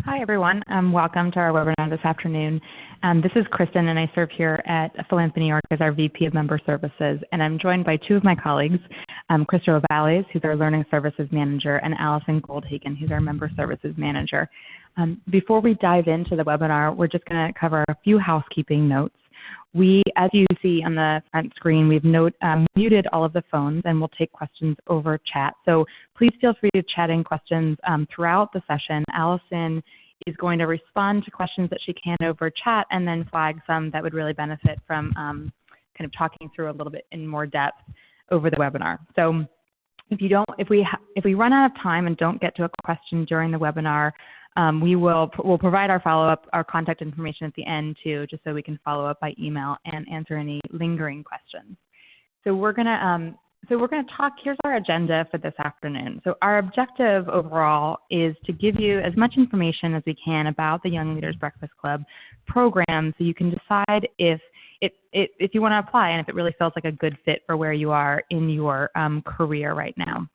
Hi, everyone. Welcome to our webinar this afternoon. This is Kristen, and I serve here at Philanthropy New York as our VP of Member Services. And I'm joined by two of my colleagues, Krista Ovales, who's our Learning Services Manager, and Allison Goldhagen, who's our Member Services Manager. Before we dive into the webinar, we're just going to cover a few housekeeping notes. We, as you see on the front screen, we've muted all of the phones, and we'll take questions over chat. So please feel free to chat in questions throughout the session. Allison is going to respond to questions that she can over chat and then flag some that would really benefit from kind of talking through a little bit in more depth over the webinar. So if we run out of time and don't get to a question during the webinar, we'll provide our follow-up, our contact information at the end too, just so we can follow up by email and answer any lingering questions. So we're going to talk, here's our agenda for this afternoon. So our objective overall is to give you as much information as we can about the Young Leaders Breakfast Club program so you can decide if you want to apply and if it really feels like a good fit for where you are in your career right now.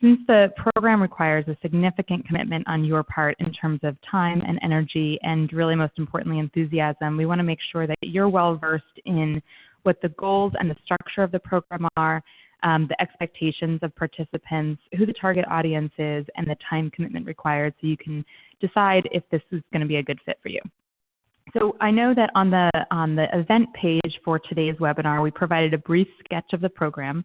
Since the program requires a significant commitment on your part in terms of time and energy and really most importantly enthusiasm, we want to make sure that you're well versed in what the goals and the structure of the program are, the expectations of participants, who the target audience is, and the time commitment required so you can decide if this is going to be a good fit for you. So I know that on the event page for today's webinar, we provided a brief sketch of the program.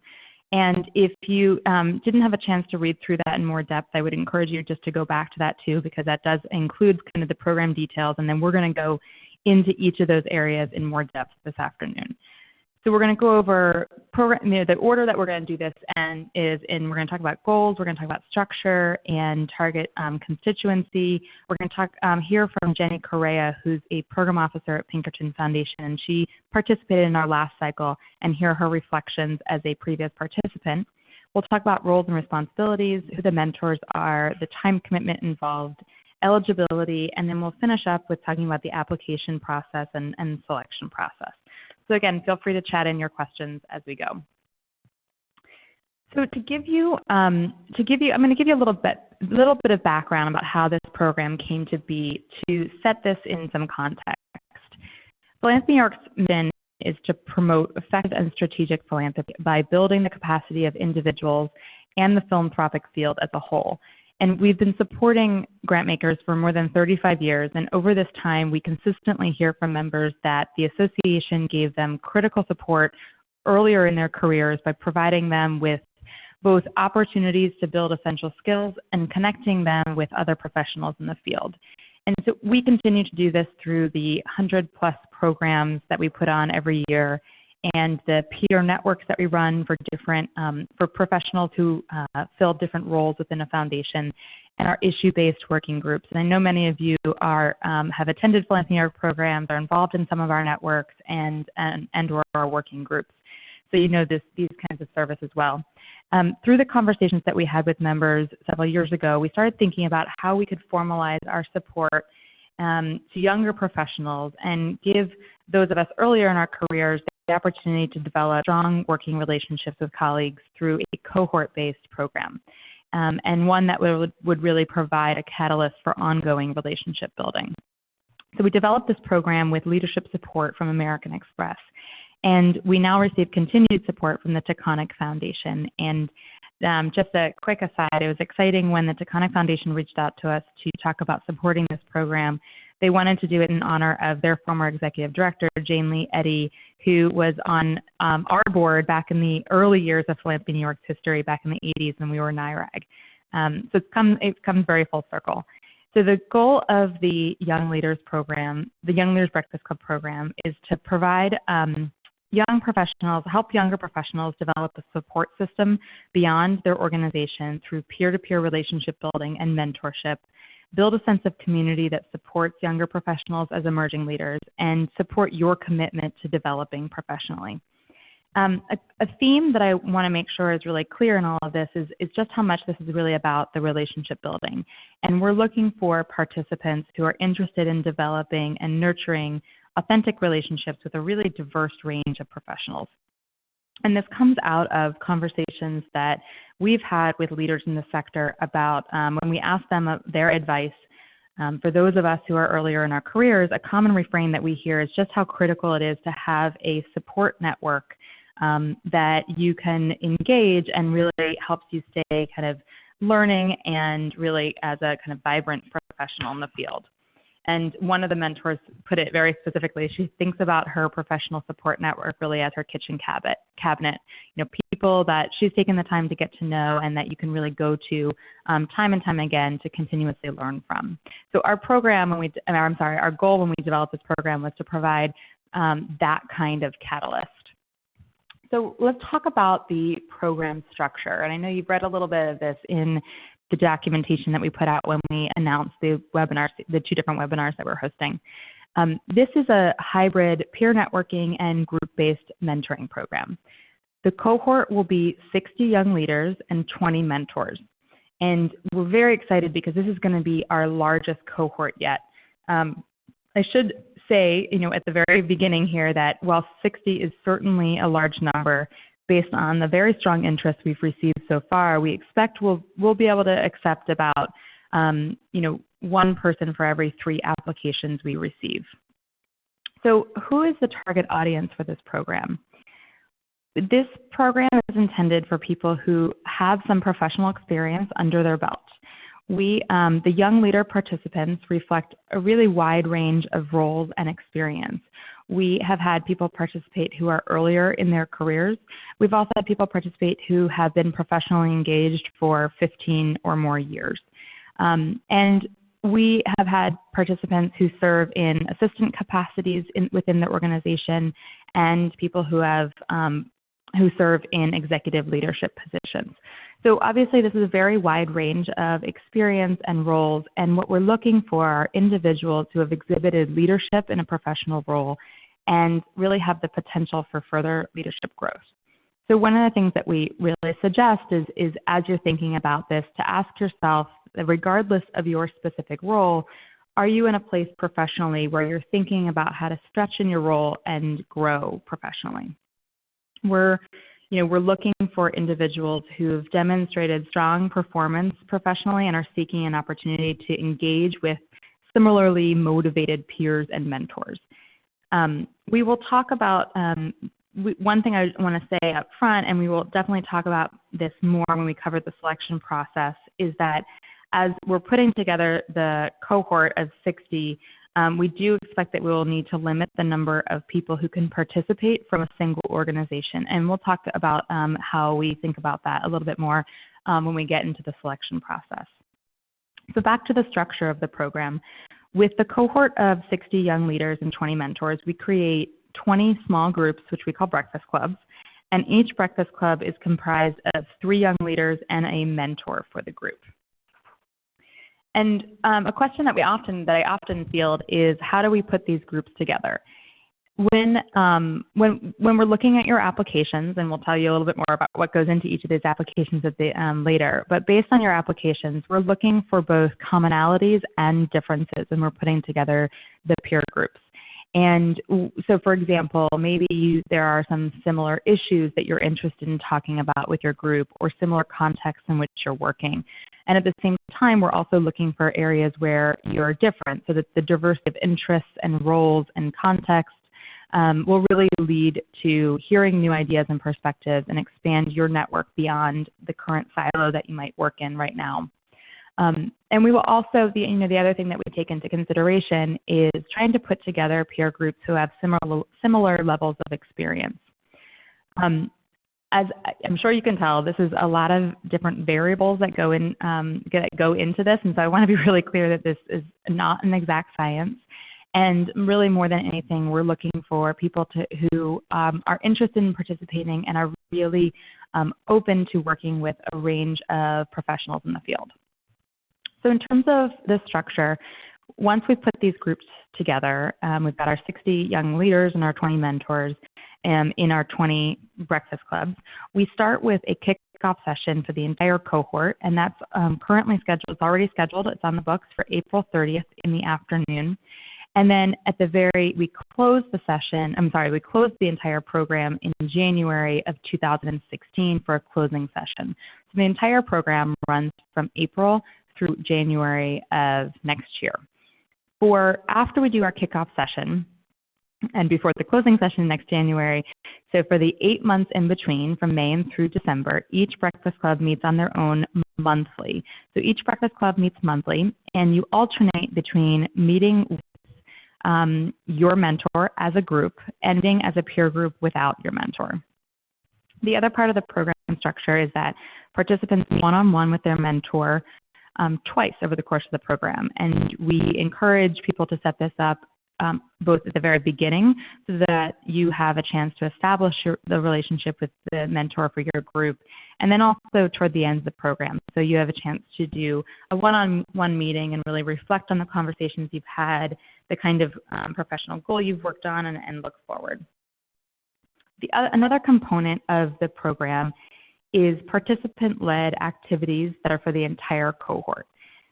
And if you didn't have a chance to read through that in more depth, I would encourage you just to go back to that too, because that does include kind of the program details, and then we're going to go into each of those areas in more depth this afternoon. So we're going to go over the order that we're going to do this we're going to talk about goals, we're going to talk about structure and target constituency. We're going to hear from Jenny Correa, who's a program officer at Pinkerton Foundation, and she participated in our last cycle, and hear her reflections as a previous participant. We'll talk about roles and responsibilities, who the mentors are, the time commitment involved, eligibility, and then we'll finish up with talking about the application process and selection process. So again, feel free to chat in your questions as we go. So I'm going to give you a little bit of background about how this program came to be to set this in some context. Philanthropy New York's mission is to promote effective and strategic philanthropy by building the capacity of individuals and the philanthropic field as a whole. And we've been supporting grant makers for more than 35 years, and over this time we consistently hear from members that the association gave them critical support earlier in their careers by providing them with both opportunities to build essential skills and connecting them with other professionals in the field. And so we continue to do this through the 100+ programs that we put on every year, and the peer networks that we run for for professionals who fill different roles within a foundation, and our issue-based working groups. And I know many of you have attended Philanthropy New York programs, are involved in some of our networks and or our working groups. So you know these kinds of service as well. Through the conversations that we had with members several years ago, we started thinking about how we could formalize our support to younger professionals and give those of us earlier in our careers the opportunity to develop strong working relationships with colleagues through a cohort-based program, and one that would really provide a catalyst for ongoing relationship building. So we developed this program with leadership support from American Express, and we now receive continued support from the Taconic Foundation. And just a quick aside, it was exciting when the Taconic Foundation reached out to us to talk about supporting this program. They wanted to do it in honor of their former executive director, Jane Lee Eddy, who was on our board back in the early years of Philanthropy New York's history, back in the 80s when we were NIRAG. So it's come very full circle. So the goal of the Young Leaders program, the Young Leaders Breakfast Club program, is to provide help younger professionals develop a support system beyond their organization through peer-to-peer relationship building and mentorship, build a sense of community that supports younger professionals as emerging leaders, and support your commitment to developing professionally. A theme that I want to make sure is really clear in all of this is just how much this is really about the relationship building. And we're looking for participants who are interested in developing and nurturing authentic relationships with a really diverse range of professionals. And this comes out of conversations that we've had with leaders in the sector about when we ask them their advice For those of us who are earlier in our careers, a common refrain that we hear is just how critical it is to have a support network that you can engage and really helps you stay kind of learning and really as a kind of vibrant professional in the field. And one of the mentors put it very specifically. She thinks about her professional support network really as her kitchen cabinet. People that she's taken the time to get to know and that you can really go to time and time again to continuously learn from. So our program, our goal when we developed this program was to provide that kind of catalyst. So let's talk about the program structure. And I know you've read a little bit of this in the documentation that we put out when we announced the webinars, the 2 different webinars that we're hosting. This is a hybrid peer networking and group-based mentoring program. The cohort will be 60 young leaders and 20 mentors. And we're very excited because this is going to be our largest cohort yet. I should say, at the very beginning here that while 60 is certainly a large number, based on the very strong interest we've received so far, we expect we'll be able to accept about 1 person for every 3 applications we receive. So who is the target audience for this program? This program is intended for people who have some professional experience under their belt. The young leader participants reflect a really wide range of roles and experience. We have had people participate who are earlier in their careers. We've also had people participate who have been professionally engaged for 15 or more years. And we have had participants who serve in assistant capacities within the organization and people who serve in executive leadership positions. So obviously this is a very wide range of experience and roles, and what we're looking for are individuals who have exhibited leadership in a professional role and really have the potential for further leadership growth. So one of the things that we really suggest is as you're thinking about this, to ask yourself, regardless of your specific role, are you in a place professionally where you're thinking about how to stretch in your role and grow professionally? We're looking for individuals who have demonstrated strong performance professionally and are seeking an opportunity to engage with similarly motivated peers and mentors. We will talk about one thing I want to say up front, and we will definitely talk about this more when we cover the selection process, is that as we're putting together the cohort of 60, we do expect that we will need to limit the number of people who can participate from a single organization. And we'll talk about how we think about that a little bit more when we get into the selection process. So back to the structure of the program. With the cohort of 60 young leaders and 20 mentors, we create 20 small groups, which we call breakfast clubs. And each breakfast club is comprised of 3 young leaders and a mentor for the group. And a question that I often field is, how do we put these groups together? When we're looking at your applications, and we'll tell you a little bit more about what goes into each of these applications later, but based on your applications, we're looking for both commonalities and differences when we're putting together the peer groups. And so, for example, maybe there are some similar issues that you're interested in talking about with your group, or similar contexts in which you're working. And at the same time, we're also looking for areas where you're different, so that the diversity of interests and roles and contexts will really lead to hearing new ideas and perspectives and expand your network beyond the current silo that you might work in right now. And we will also, the other thing that we take into consideration is trying to put together peer groups who have similar levels of experience. As I'm sure you can tell, this is a lot of different variables that go into this, and so I want to be really clear that this is not an exact science. And really, more than anything, we're looking for people who are interested in participating and are really open to working with a range of professionals in the field. So in terms of the structure, once we've put these groups together, we've got our 60 young leaders and our 20 mentors in our 20 breakfast clubs. We start with a kickoff session for the entire cohort, and that's currently scheduled. It's already scheduled. It's on the books for April 30th in the afternoon. And then we close the entire program in January of 2016 for a closing session. So the entire program runs from April through January of next year. For after we do our kickoff session and before the closing session next January, so for the 8 months in between, from May and through December, each Breakfast Club meets on their own monthly. So each Breakfast Club meets monthly, and you alternate between meeting with your mentor as a group and meeting as a peer group without your mentor. The other part of the program structure is that participants meet one-on-one with their mentor twice over the course of the program, and we encourage people to set this up both at the very beginning so that you have a chance to establish the relationship with the mentor for your group, and then also toward the end of the program. So you have a chance to do a one-on-one meeting and really reflect on the conversations you've had, the kind of professional goal you've worked on, and look forward. Another component of the program is participant-led activities that are for the entire cohort.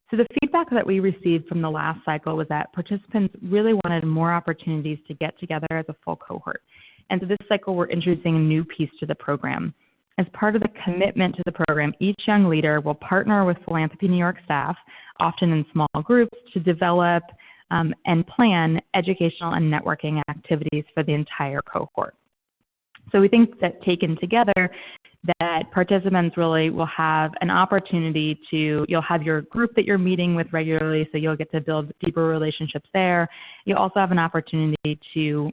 So the feedback that we received from the last cycle was that participants really wanted more opportunities to get together as a full cohort. And so this cycle we're introducing a new piece to the program. As part of the commitment to the program, each young leader will partner with Philanthropy New York staff, often in small groups, to develop and plan educational and networking activities for the entire cohort. So we think that taken together, that participants really will have an opportunity to, you'll have your group that you're meeting with regularly, so you'll get to build deeper relationships there. You'll also have an opportunity to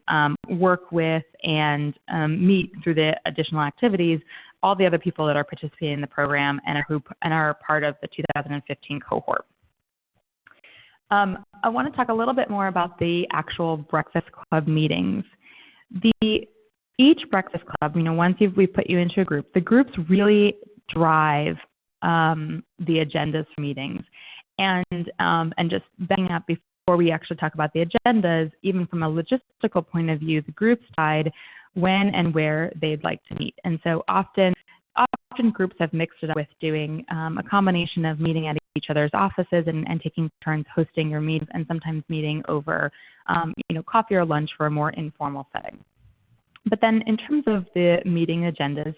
work with and meet through the additional activities all the other people that are participating in the program and are part of the 2015 cohort. I want to talk a little bit more about the actual Breakfast Club meetings. Each Breakfast Club, once we put you into a group, the groups really drive the agendas for meetings. And just backing up before we actually talk about the agendas, even from a logistical point of view, the groups decide when and where they'd like to meet. And so often groups have mixed it up with doing a combination of meeting at each other's offices and taking turns hosting your meetings, and sometimes meeting over coffee or lunch for a more informal setting. But then in terms of the meeting agendas,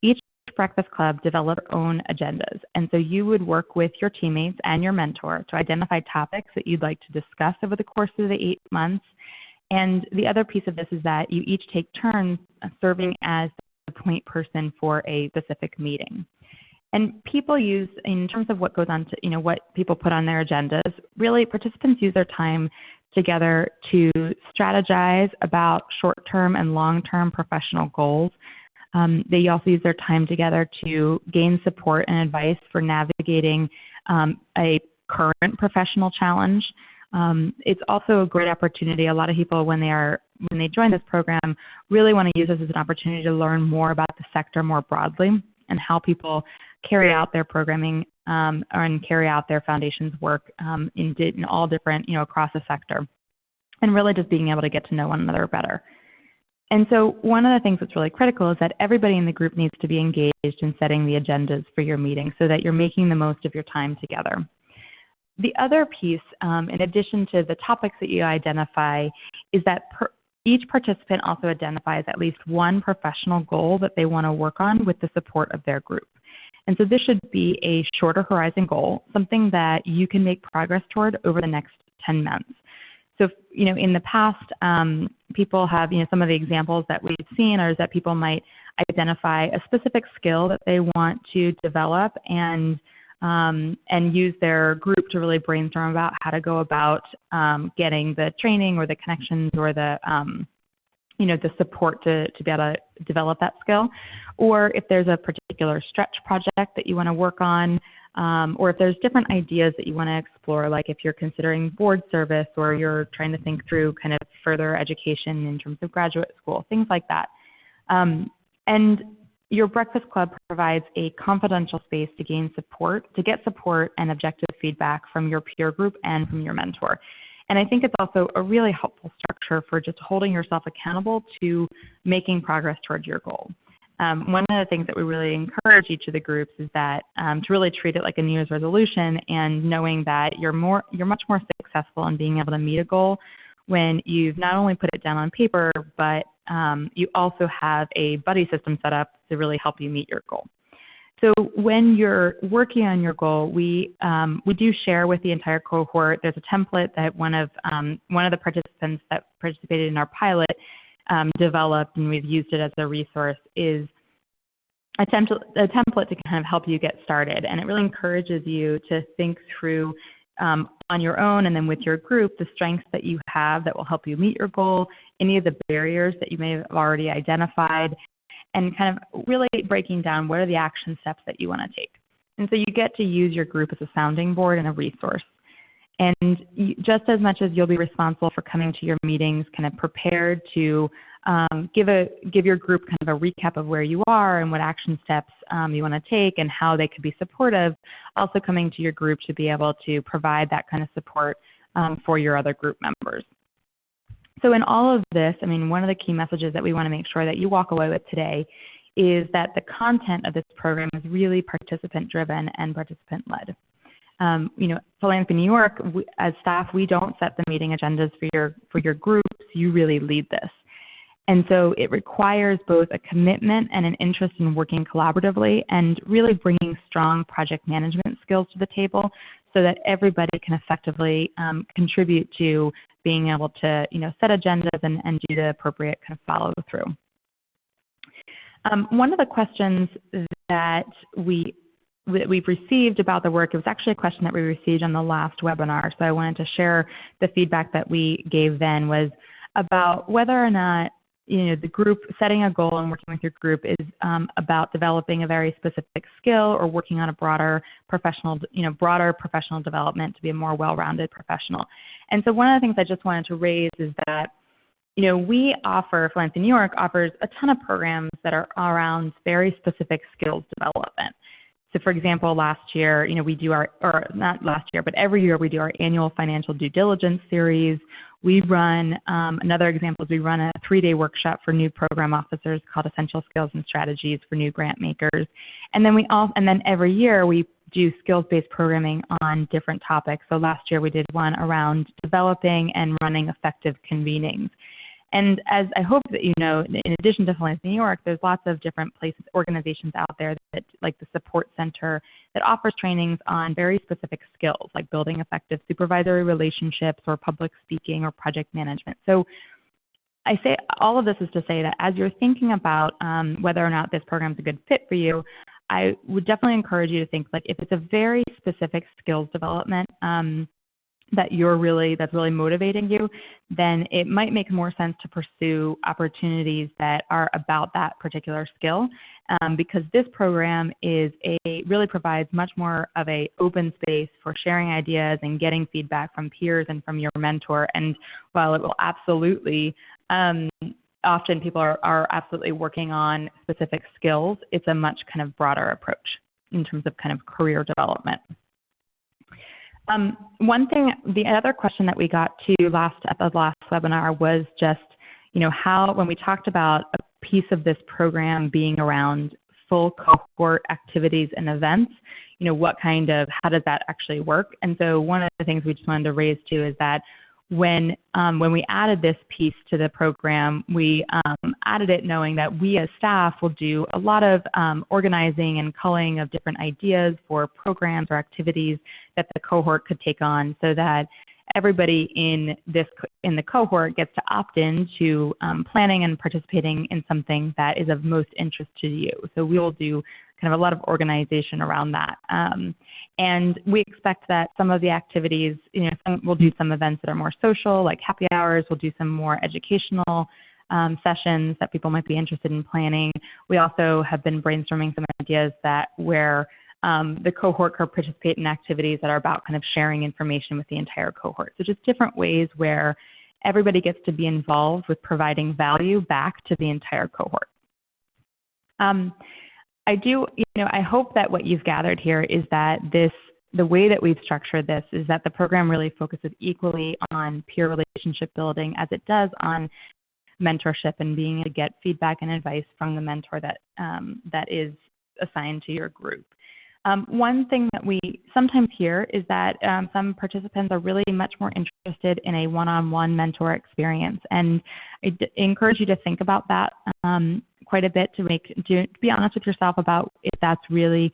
each Breakfast Club developed their own agendas. And so you would work with your teammates and your mentor to identify topics that you'd like to discuss over the course of the 8 months. And the other piece of this is that you each take turns serving as the point person for a specific meeting. And people use, in terms of what goes on to, what people put on their agendas, really participants use their time together to strategize about short-term and long-term professional goals. They also use their time together to gain support and advice for navigating a current professional challenge. It's also a great opportunity. A lot of people, when they join this program, really want to use this as an opportunity to learn more about the sector more broadly and how people carry out their programming and carry out their foundation's work in all different, across the sector, and really just being able to get to know one another better. And so one of the things that's really critical is that everybody in the group needs to be engaged in setting the agendas for your meeting so that you're making the most of your time together. The other piece, in addition to the topics that you identify, is that each participant also identifies at least one professional goal that they want to work on with the support of their group. And so this should be a shorter horizon goal, something that you can make progress toward over the next 10 months. So, in the past, people have, some of the examples that we've seen are that people might identify a specific skill that they want to develop and use their group to really brainstorm about how to go about getting the training or the connections or the the support to be able to develop that skill. Or if there's a particular stretch project that you want to work on, or if there's different ideas that you want to explore, like if you're considering board service or you're trying to think through kind of further education in terms of graduate school, things like that. And your Breakfast Club provides a confidential space to get support and objective feedback from your peer group and from your mentor. And I think it's also a really helpful structure for just holding yourself accountable to making progress towards your goal. One of the things that we really encourage each of the groups is that to really treat it like a New Year's resolution, and knowing that you're much more successful in being able to meet a goal when you've not only put it down on paper, but you also have a buddy system set up to really help you meet your goal. So when you're working on your goal, we do share with the entire cohort. There's a template that one of the participants that participated in our pilot developed, and we've used it as a resource, is a template to kind of help you get started. And it really encourages you to think through on your own and then with your group the strengths that you have that will help you meet your goal, any of the barriers that you may have already identified, and kind of really breaking down what are the action steps that you want to take. And so you get to use your group as a sounding board and a resource. And just as much as you'll be responsible for coming to your meetings kind of prepared to give your group kind of a recap of where you are and what action steps you want to take and how they could be supportive, also coming to your group to be able to provide that kind of support for your other group members. So in all of this, I mean, one of the key messages that we want to make sure that you walk away with today is that the content of this program is really participant-driven and participant-led. Philanthropy New York, as staff, we don't set the meeting agendas for your groups. You really lead this. And so it requires both a commitment and an interest in working collaboratively and really bringing strong project management skills to the table so that everybody can effectively contribute to being able to set agendas and do the appropriate kind of follow through. One of the questions that we've received about the work, it was actually a question that we received on the last webinar, so I wanted to share the feedback that we gave then, was about whether or not the group, setting a goal and working with your group is about developing a very specific skill or working on a broader professional development to be a more well-rounded professional. And so one of the things I just wanted to raise is that Philanthropy New York offers a ton of programs that are around very specific skills development. So for example, last year, we do not last year, but every year we do our annual financial due diligence series. We run, another example is we run a 3-day workshop for new program officers called Essential Skills and Strategies for New Grant Makers. And then every year we do skills-based programming on different topics. So last year we did one around developing and running effective convenings. And as I hope that you know, in addition to Philanthropy New York, there's lots of different places, organizations out there that, like the Support Center, that offers trainings on very specific skills, like building effective supervisory relationships or public speaking or project management. So I say all of this is to say that as you're thinking about whether or not this program is a good fit for you, I would definitely encourage you to think, like, if it's a very specific skills development that's really motivating you, then it might make more sense to pursue opportunities that are about that particular skill, because this program really provides much more of an open space for sharing ideas and getting feedback from peers and from your mentor. And while it will absolutely, often people are absolutely working on specific skills, it's a much kind of broader approach in terms of kind of career development. The other question that we got to at the last webinar was just, how, when we talked about a piece of this program being around full cohort activities and events, how does that actually work? And so one of the things we just wanted to raise too is that when we added this piece to the program, we added it knowing that we as staff will do a lot of organizing and culling of different ideas for programs or activities that the cohort could take on, so that everybody in the cohort gets to opt in to planning and participating in something that is of most interest to you. So we will do kind of a lot of organization around that. And we expect that some of the activities, we'll do some events that are more social, like happy hours. We'll do some more educational sessions that people might be interested in planning. We also have been brainstorming some ideas where the cohort could participate in activities that are about kind of sharing information with the entire cohort. So just different ways where everybody gets to be involved with providing value back to the entire cohort. I hope that what you've gathered here is that the way that we've structured this is that the program really focuses equally on peer relationship building as it does on mentorship and being able to get feedback and advice from the mentor that is assigned to your group. One thing that we sometimes hear is that some participants are really much more interested in a one-on-one mentor experience, and I encourage you to think about that quite a bit to be honest with yourself about if that's really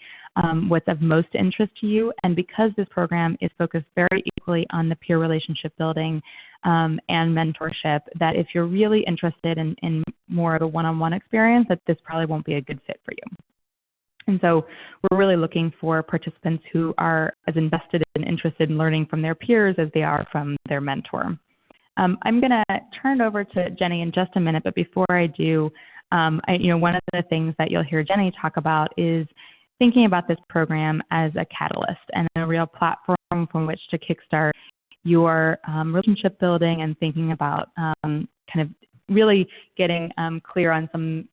what's of most interest to you. And because this program is focused very equally on the peer relationship building and mentorship, that if you're really interested in more of a one-on-one experience, that this probably won't be a good fit for you. And so we're really looking for participants who are as invested and interested in learning from their peers as they are from their mentor. I'm going to turn it over to Jenny in just a minute, but before I do, one of the things that you'll hear Jenny talk about is thinking about this program as a catalyst and a real platform from which to kickstart your relationship building and thinking about kind of really getting clear on some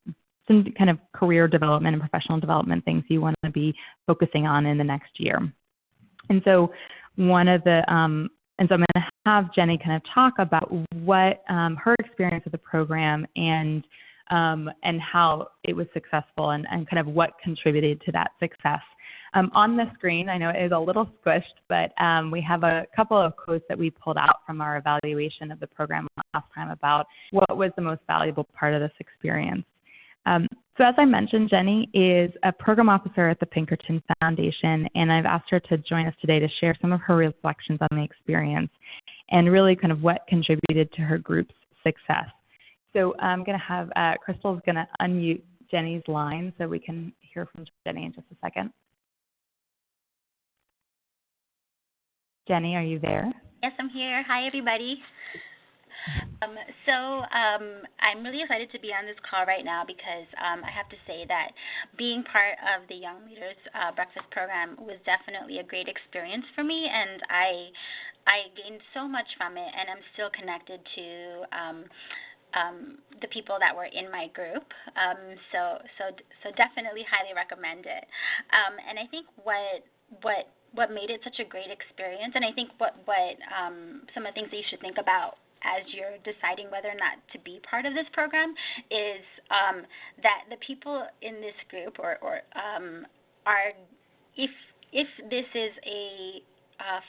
kind of career development and professional development things you want to be focusing on in the next year. And so I'm going to have Jenny kind of talk about what her experience with the program and how it was successful and kind of what contributed to that success. On the screen, I know it is a little squished, but we have a couple of quotes that we pulled out from our evaluation of the program last time about what was the most valuable part of this experience. So as I mentioned, Jenny is a program officer at the Pinkerton Foundation, and I've asked her to join us today to share some of her reflections on the experience and really kind of what contributed to her group's success. So I'm going to have Crystal's going to unmute Jenny's line so we can hear from Jenny in just a second. Jenny, are you there? Yes, I'm here. Hi, everybody. I'm really excited to be on this call right now because I have to say that being part of the Young Leaders Breakfast Program was definitely a great experience for me, and I gained so much from it, and I'm still connected to the people that were in my group. So definitely highly recommend it. And I think what made it such a great experience, and I think what some of the things that you should think about as you're deciding whether or not to be part of this program is that the people in this group are if this is a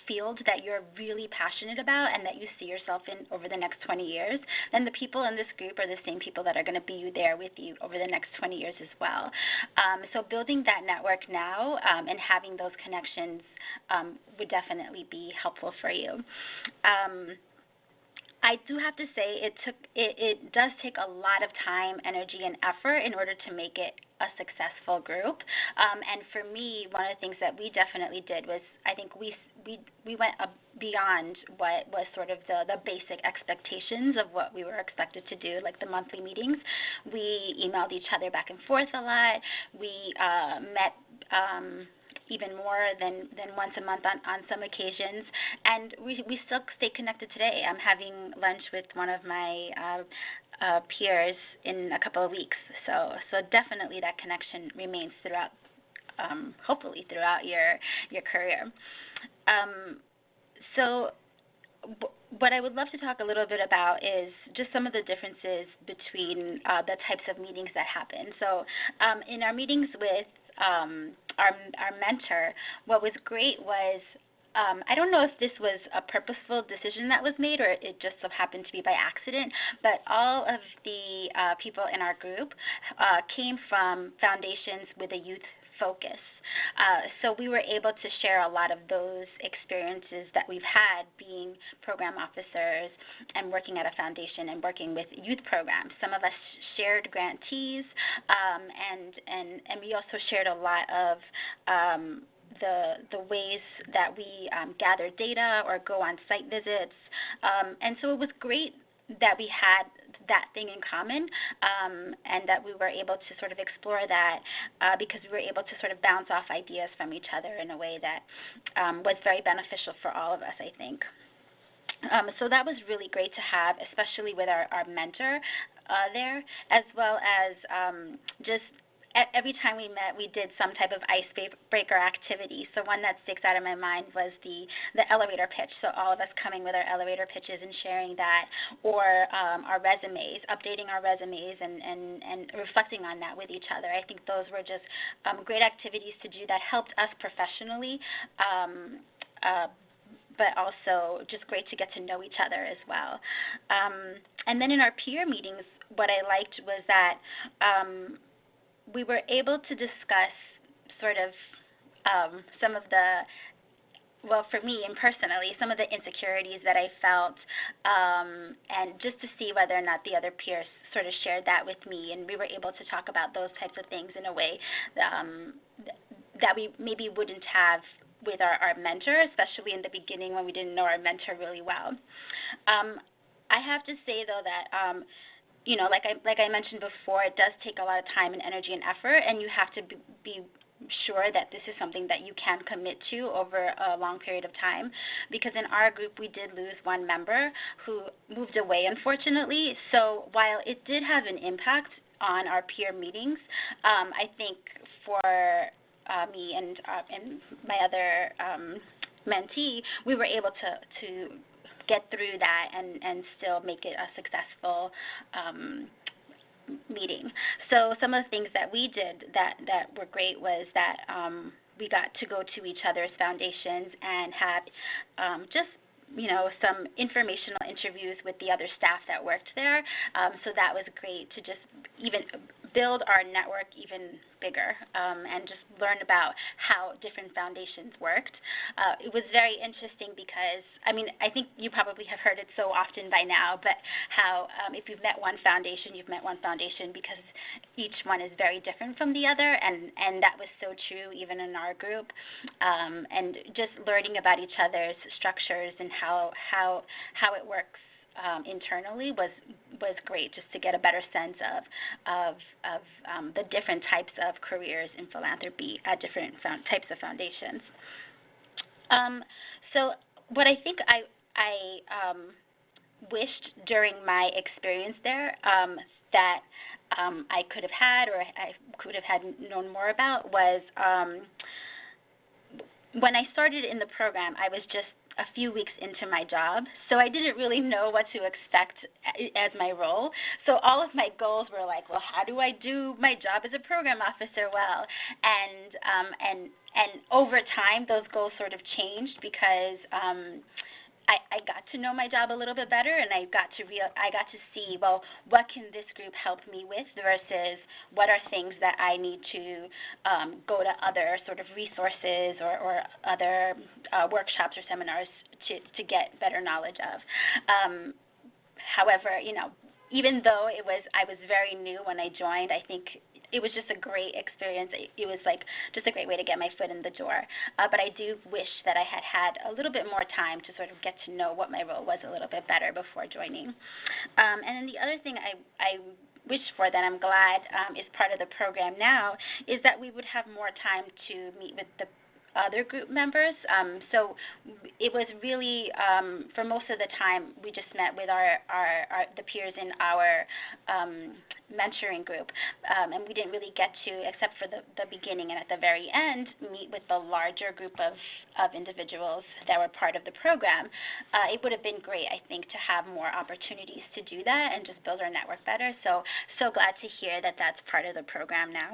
field that you're really passionate about and that you see yourself in over the next 20 years, then the people in this group are the same people that are going to be there with you over the next 20 years as well. So building that network now and having those connections would definitely be helpful for you. I do have to say it does take a lot of time, energy, and effort in order to make it a successful group. And for me, one of the things that we definitely did was I think we went beyond what was sort of the basic expectations of what we were expected to do, like the monthly meetings. We emailed each other back and forth a lot. We met even more than once a month on some occasions, and we still stay connected today. I'm having lunch with one of my peers in a couple of weeks, so definitely that connection remains throughout, hopefully throughout your career. So what I would love to talk a little bit about is just some of the differences between the types of meetings that happen. So in our meetings with our mentor, what was great was, I don't know if this was a purposeful decision that was made or it just so happened to be by accident, but all of the people in our group came from foundations with a youth focus. So we were able to share a lot of those experiences that we've had being program officers and working at a foundation and working with youth programs. Some of us shared grantees, and we also shared a lot of the ways that we gather data or go on site visits. And so it was great that we had that thing in common, and that we were able to sort of explore that because we were able to sort of bounce off ideas from each other in a way that was very beneficial for all of us, I think. So that was really great to have, especially with our mentor there, as well as just every time we met, we did some type of icebreaker activity. So one that sticks out of my mind was the elevator pitch. So all of us coming with our elevator pitches and sharing that, or our resumes, updating our resumes and reflecting on that with each other. I think those were just great activities to do that helped us professionally, but also just great to get to know each other as well. And then in our peer meetings, what I liked was that we were able to discuss sort of some of the, well, for me and personally, some of the insecurities that I felt, and just to see whether or not the other peers sort of shared that with me, and we were able to talk about those types of things in a way that we maybe wouldn't have with our mentor, especially in the beginning when we didn't know our mentor really well. I have to say, though, that like I mentioned before, it does take a lot of time and energy and effort, and you have to be sure that this is something that you can commit to over a long period of time, because in our group we did lose one member who moved away, unfortunately. So while it did have an impact on our peer meetings, I think for me and my other mentee, we were able to get through that and still make it a successful meeting. So some of the things that we did that were great was that we got to go to each other's foundations and had just some informational interviews with the other staff that worked there. So that was great to just even build our network even bigger, and just learn about how different foundations worked. It was very interesting because, I think you probably have heard it so often by now, but how if you've met one foundation, you've met one foundation, because each one is very different from the other, and that was so true even in our group. And just learning about each other's structures and how it works internally was great, just to get a better sense of the different types of careers in philanthropy at different types of foundations. So what I think I wished during my experience there that I could have had, or I could have had known more about, was when I started in the program, I was just a few weeks into my job, so I didn't really know what to expect as my role. So all of my goals were like, well, how do I do my job as a program officer well? And over time, those goals sort of changed, because I got to know my job a little bit better, and I got to see, well, what can this group help me with versus what are things that I need to go to other sort of resources or other workshops or seminars to get better knowledge of. However, even though I was very new when I joined, I think it was just a great experience. It was like just a great way to get my foot in the door. But I do wish that I had a little bit more time to sort of get to know what my role was a little bit better before joining. And then the other thing I wish for, that I'm glad is part of the program now, is that we would have more time to meet with the other group members. So it was really, for most of the time, we just met with the peers in our mentoring group, and we didn't really get to, except for the beginning and at the very end, meet with the larger group of individuals that were part of the program. It would have been great, I think, to have more opportunities to do that and just build our network better. So glad to hear that that's part of the program now.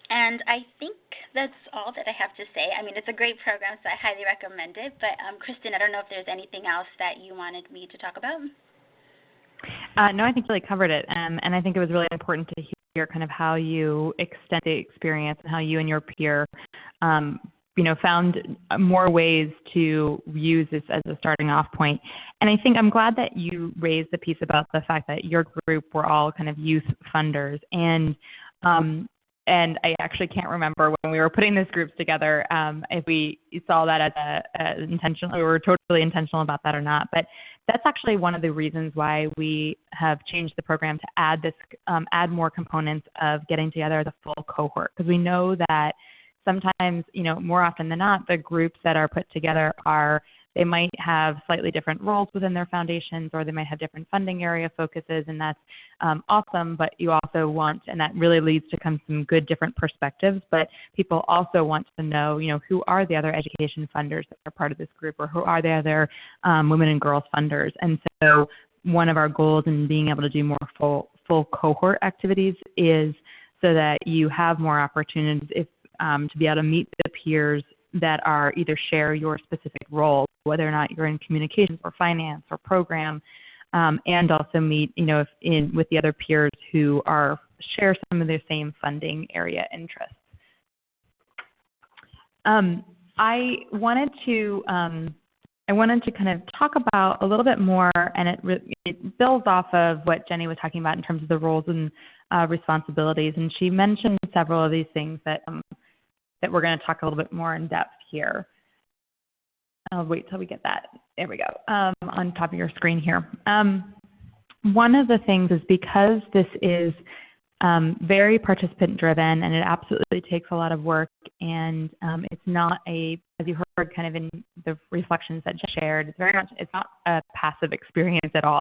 And I think that's all that I have to say. It's a great program, so I highly recommend it. But Kristen, I don't know if there's anything else that you wanted me to talk about. No, I think you really covered it. And I think it was really important to hear kind of how you extend the experience and how you and your peer found more ways to use this as a starting off point. And I think I'm glad that you raised the piece about the fact that your group were all kind of youth funders. And I actually can't remember when we were putting these groups together if we saw that as intentional, or were totally intentional about that or not. But that's actually one of the reasons why we have changed the program to add more components of getting together as a full cohort, because we know that sometimes, more often than not, the groups that are put together are they might have slightly different roles within their foundations, or they might have different funding area focuses, and that's awesome, but you also want, and that really leads to some good different perspectives, but people also want to know, who are the other education funders that are part of this group, or who are the other women and girls funders. And so one of our goals in being able to do more full cohort activities is so that you have more opportunities to be able to meet the peers that are either share your specific role, whether or not you're in communications or finance or program, and also meet, with the other peers who share some of the same funding area interests. I wanted to kind of talk about a little bit more, and it builds off of what Jenny was talking about in terms of the roles and responsibilities, and she mentioned several of these things that we're going to talk a little bit more in depth here. I'll wait till we get that. There we go, on top of your screen here. One of the things is, because this is very participant driven, and it absolutely takes a lot of work, and it's not as you heard kind of in the reflections that Jen shared, it's not a passive experience at all.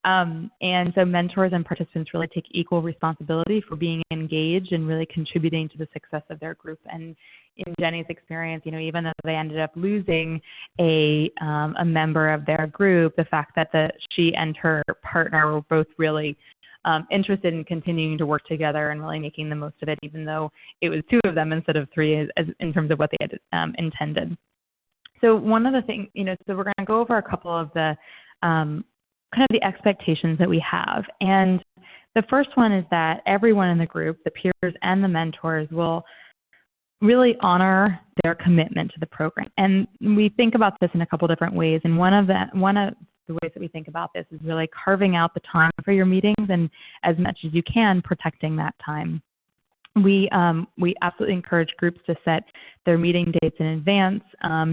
And so mentors and participants really take equal responsibility for being engaged and really contributing to the success of their group. And in Jenny's experience, even though they ended up losing a member of their group, the fact that she and her partner were both really interested in continuing to work together and really making the most of it, even though it was 2 of them instead of 3 in terms of what they had intended. So one of the things, so we're going to go over a couple of the kind of the expectations that we have. And the first one is that everyone in the group, the peers and the mentors, will really honor their commitment to the program. And we think about this in a couple different ways. And one of the ways that we think about this is really carving out the time for your meetings, and as much as you can, protecting that time. We absolutely encourage groups to set their meeting dates in advance,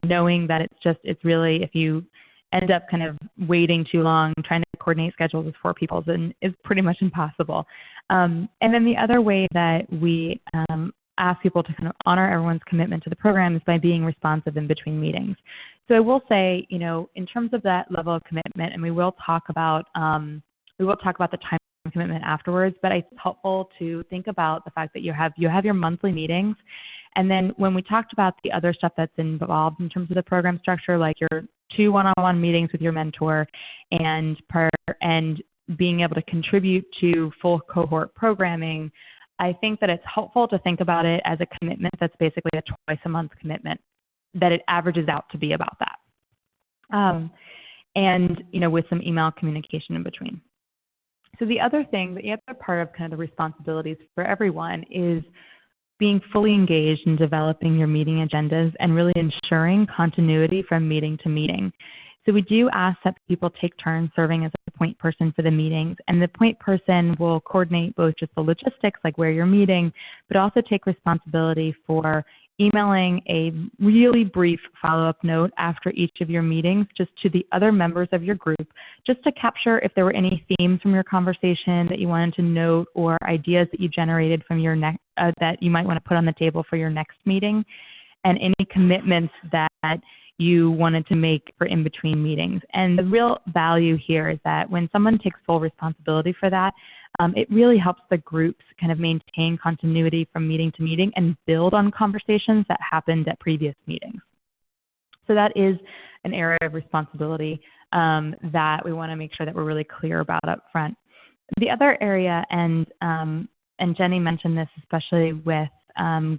knowing that it's really, if you end up kind of waiting too long, trying to coordinate schedules with 4 people is pretty much impossible. And then the other way that we ask people to kind of honor everyone's commitment to the program is by being responsive in between meetings. So I will say, in terms of that level of commitment, and we will talk about the time commitment afterwards, but it's helpful to think about the fact that you have your monthly meetings, and then when we talked about the other stuff that's involved in terms of the program structure, like your 2 one-on-one meetings with your mentor, and being able to contribute to full cohort programming, I think that it's helpful to think about it as a commitment that's basically a twice-a-month commitment, that it averages out to be about that, and with some email communication in between. So the other part of kind of the responsibilities for everyone is being fully engaged in developing your meeting agendas and really ensuring continuity from meeting to meeting. So we do ask that people take turns serving as a point person for the meetings, and the point person will coordinate both just the logistics, like where you're meeting, but also take responsibility for emailing a really brief follow-up note after each of your meetings just to the other members of your group, just to capture if there were any themes from your conversation that you wanted to note, or ideas that you generated from your that you might want to put on the table for your next meeting, and any commitments that you wanted to make for in-between meetings. And the real value here is that when someone takes full responsibility for that, it really helps the groups kind of maintain continuity from meeting to meeting and build on conversations that happened at previous meetings. So that is an area of responsibility that we want to make sure that we're really clear about up front. The other area, and Jenny mentioned this especially with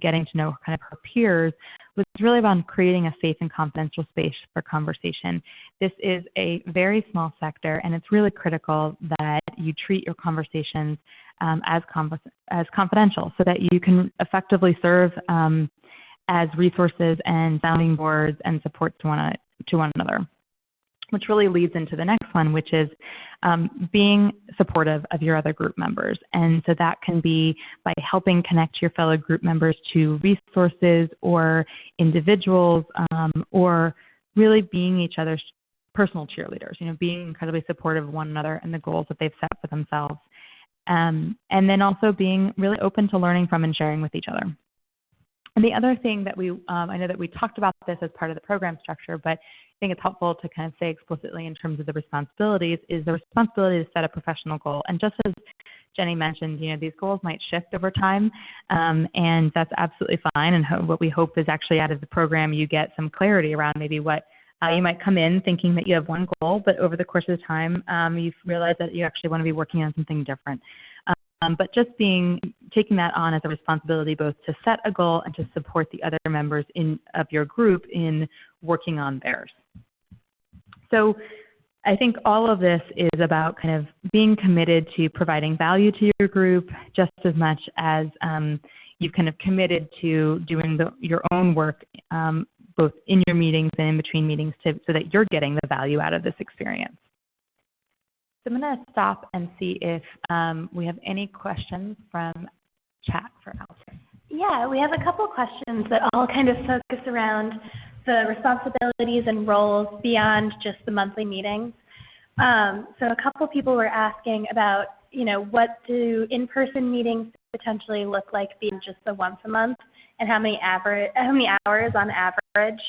getting to know kind of her peers, was really about creating a safe and confidential space for conversation. This is a very small sector, and it's really critical that you treat your conversations as confidential, so that you can effectively serve as resources and sounding boards and support to one another. Which really leads into the next one, which is being supportive of your other group members. And so that can be by helping connect your fellow group members to resources or individuals, or really being each other's personal cheerleaders, being incredibly supportive of one another and the goals that they've set for themselves. And then also being really open to learning from and sharing with each other. And the other thing that I know that we talked about this as part of the program structure, but I think it's helpful to kind of say explicitly in terms of the responsibilities, is the responsibility to set a professional goal. And just as Jenny mentioned, these goals might shift over time, and that's absolutely fine. And what we hope is actually out of the program you get some clarity around maybe what you might come in thinking that you have one goal, but over the course of the time you realize that you actually want to be working on something different. But just taking that on as a responsibility both to set a goal and to support the other members of your group in working on theirs. So I think all of this is about kind of being committed to providing value to your group just as much as you've kind of committed to doing your own work both in your meetings and in between meetings so that you're getting the value out of this experience. So I'm going to stop and see if we have any questions from chat for Allison. Yeah, we have a couple questions that all kind of focus around the responsibilities and roles beyond just the monthly meetings. So a couple people were asking about, what do in-person meetings potentially look like beyond just the once a month, and how many hours on average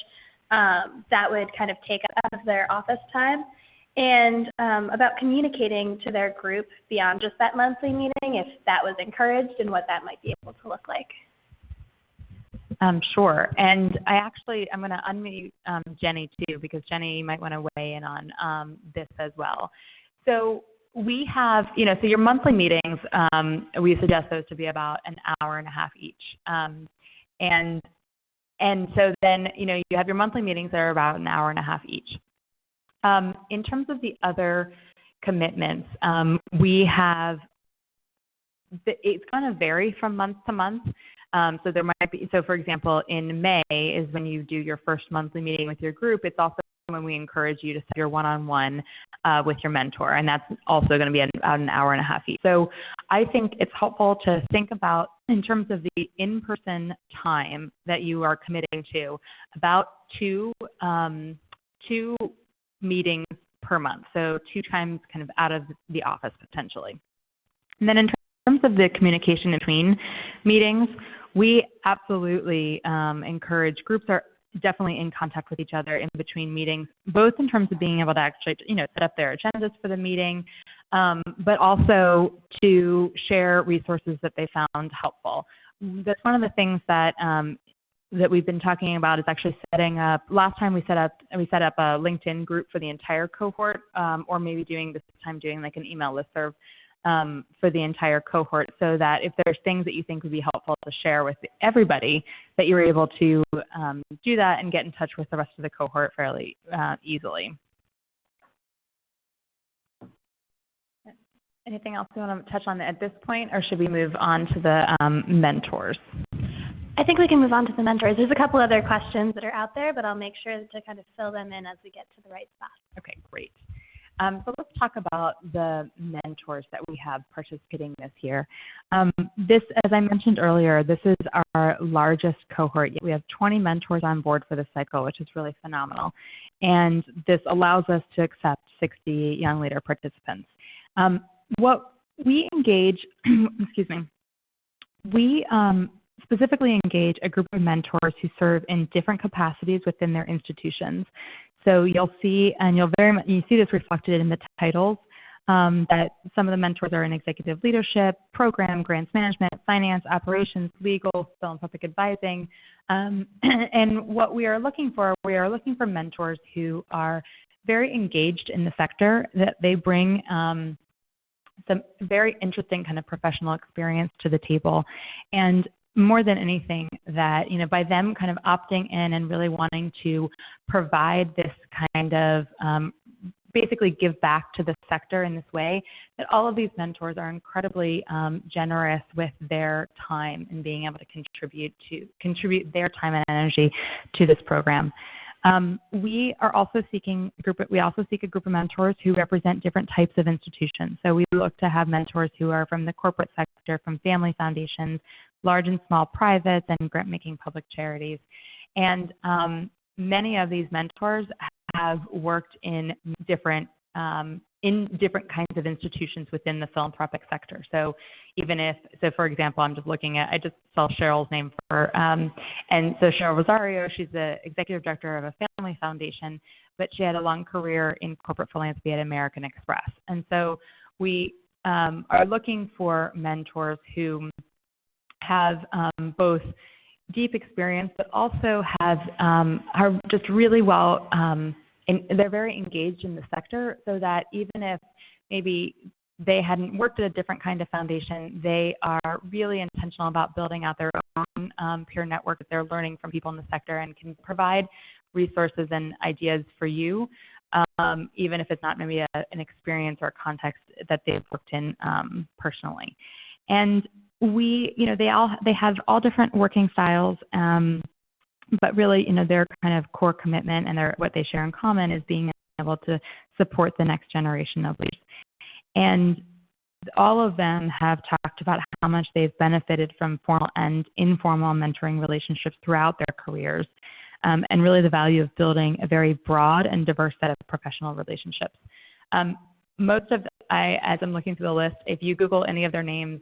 that would kind of take out of their office time, and about communicating to their group beyond just that monthly meeting, if that was encouraged and what that might be able to look like. Sure. And I'm going to unmute Jenny too, because Jenny might want to weigh in on this as well. So we have, so your monthly meetings, we suggest those to be about an hour and a half each. And so then, you have your monthly meetings that are about an hour and a half each. In terms of the other commitments, we have, it's going to vary from month to month. So there might be, so for example, in May is when you do your first monthly meeting with your group. It's also when we encourage you to set your one-on-one with your mentor, and that's also going to be about an hour and a half each. So I think it's helpful to think about, in terms of the in-person time that you are committing to, about two meetings per month, so 2 times kind of out of the office potentially. And then in terms of the communication between meetings, we absolutely encourage groups are definitely in contact with each other in between meetings, both in terms of being able to actually set up their agendas for the meeting, but also to share resources that they found helpful. That's one of the things that that we've been talking about is actually setting up. Last time we set up a LinkedIn group for the entire cohort, or maybe doing like an email listserv for the entire cohort, so that if there's things that you think would be helpful to share with everybody, that you're able to do that and get in touch with the rest of the cohort fairly easily. Anything else you want to touch on at this point, or should we move on to the mentors? I think we can move on to the mentors. There's a couple other questions that are out there, but I'll make sure to kind of fill them in as we get to the right spot. Okay, great. So let's talk about the mentors that we have participating this year. This, as I mentioned earlier, this is our largest cohort. We have 20 mentors on board for this cycle, which is really phenomenal. And this allows us to accept 60 young leader participants. What we engage, excuse me, we specifically engage a group of mentors who serve in different capacities within their institutions. So you'll see, and you see this reflected in the titles, that some of the mentors are in executive leadership, program, grants management, finance, operations, legal, philanthropic advising. And what we are looking for mentors who are very engaged in the sector, that they bring some very interesting kind of professional experience to the table. And more than anything, that by them kind of opting in and really wanting to provide this kind of basically give back to the sector in this way, that all of these mentors are incredibly generous with their time and being able to contribute their time and energy to this program. We also seek a group of mentors who represent different types of institutions. So we look to have mentors who are from the corporate sector, from family foundations, large and small privates, and grant-making public charities. And many of these mentors have worked in different in different kinds of institutions within the philanthropic sector. So even if, so for example, I'm just looking at, I just saw Cheryl's name for, and so Cheryl Rosario, she's the executive director of a family foundation, but she had a long career in corporate philanthropy at American Express. And so we are looking for mentors who have both deep experience, but also have are just really well, and they're very engaged in the sector, so that even if maybe they hadn't worked at a different kind of foundation, they are really intentional about building out their own peer network that they're learning from people in the sector and can provide resources and ideas for you, even if it's not maybe an experience or a context that they've worked in personally. And we, they have all different working styles, but really, their kind of core commitment and what they share in common is being able to support the next generation of leaders. And all of them have talked about how much they've benefited from formal and informal mentoring relationships throughout their careers, and really the value of building a very broad and diverse set of professional relationships. Most of, as I'm looking through the list, if you Google any of their names,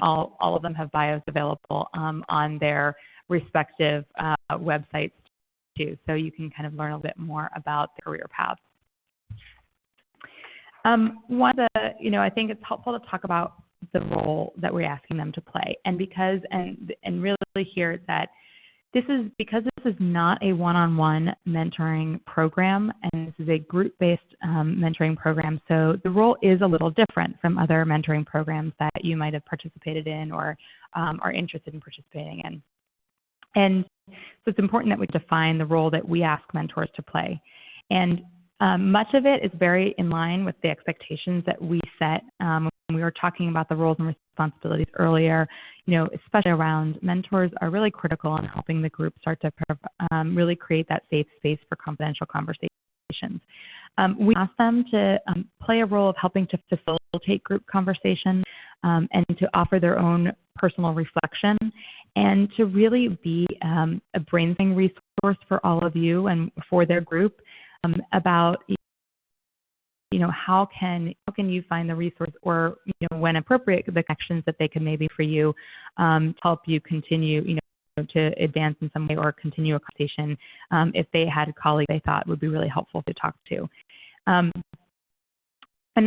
all of them have bios available on their respective websites too, so you can kind of learn a bit more about their career paths. One of the, I think it's helpful to talk about the role that we're asking them to play, and really hear that because this is not a one-on-one mentoring program, and this is a group-based mentoring program, so the role is a little different from other mentoring programs that you might have participated in or are interested in participating in. And so it's important that we define the role that we ask mentors to play. And much of it is very in line with the expectations that we set when we were talking about the roles and responsibilities earlier, especially around mentors are really critical in helping the group start to really create that safe space for confidential conversations. We ask them to play a role of helping to facilitate group conversation and to offer their own personal reflection, and to really be a brainstorming resource for all of you and for their group about how can you find the resource, or when appropriate, the connections that they can maybe for you to help you continue to advance in some way or continue a conversation if they had a colleague they thought would be really helpful to talk to. And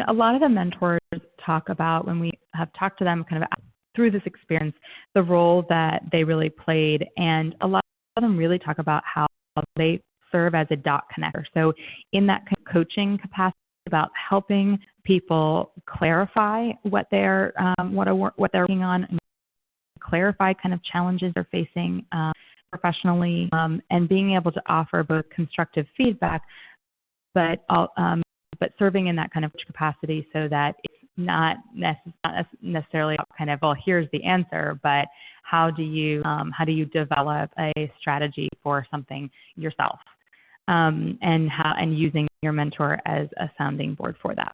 a lot of the mentors talk about, when we have talked to them kind of through this experience, the role that they really played, and a lot of them really talk about how they serve as a dot connector. So in that coaching capacity, about helping people clarify what they're working on, and clarify kind of challenges they're facing professionally, and being able to offer both constructive feedback, but serving in that kind of capacity, so that it's not necessarily kind of, well, here's the answer, but how do you develop a strategy for something yourself, and using your mentor as a sounding board for that.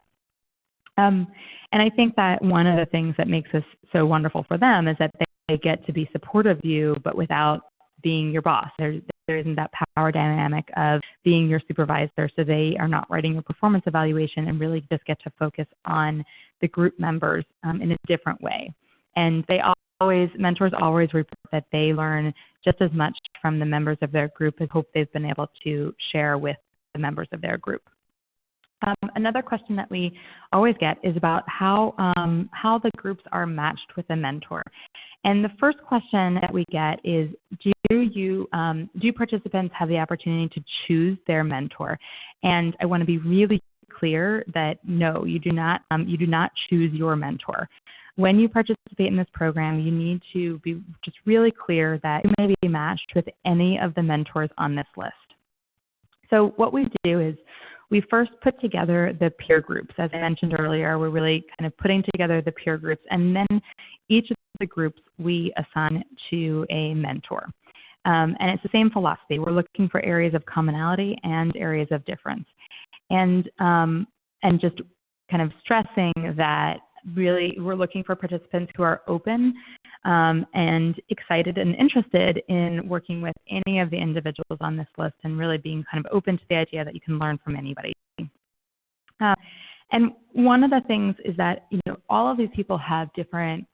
And I think that one of the things that makes this so wonderful for them is that they get to be supportive of you, but without being your boss. There isn't that power dynamic of being your supervisor, so they are not writing your performance evaluation, and really just get to focus on the group members in a different way. And mentors always report that they learn just as much from the members of their group as hope they've been able to share with the members of their group. Another question that we always get is about how the groups are matched with a mentor. And the first question that we get is, do participants have the opportunity to choose their mentor? And I want to be really clear that no, you do not choose your mentor. When you participate in this program, you need to be just really clear that you may be matched with any of the mentors on this list. So what we do is we first put together the peer groups. As I mentioned earlier, we're really kind of putting together the peer groups, and then each of the groups we assign to a mentor. And it's the same philosophy. We're looking for areas of commonality and areas of difference. And just kind of stressing that really we're looking for participants who are open and excited and interested in working with any of the individuals on this list, and really being kind of open to the idea that you can learn from anybody. And one of the things is that, all of these people have different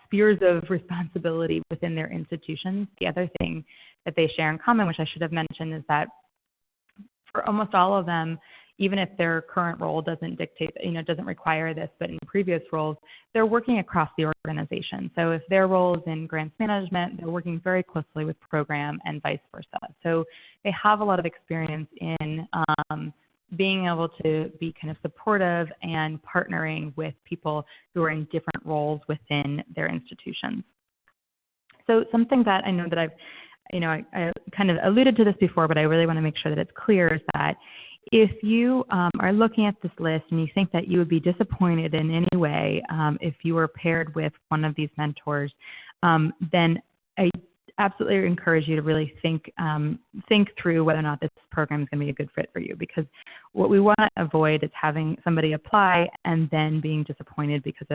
spheres of responsibility within their institutions. The other thing that they share in common, which I should have mentioned, is that for almost all of them, even if their current role doesn't dictate, doesn't require this, but in previous roles, they're working across the organization. So if their role is in grants management, they're working very closely with program and vice versa. So they have a lot of experience in being able to be kind of supportive and partnering with people who are in different roles within their institutions. So something that I know that I kind of alluded to this before, but I really want to make sure that it's clear, is that if you are looking at this list and you think that you would be disappointed in any way if you were paired with one of these mentors, then I absolutely encourage you to really think through whether or not this program is going to be a good fit for you, because what we want to avoid is having somebody apply and then being disappointed because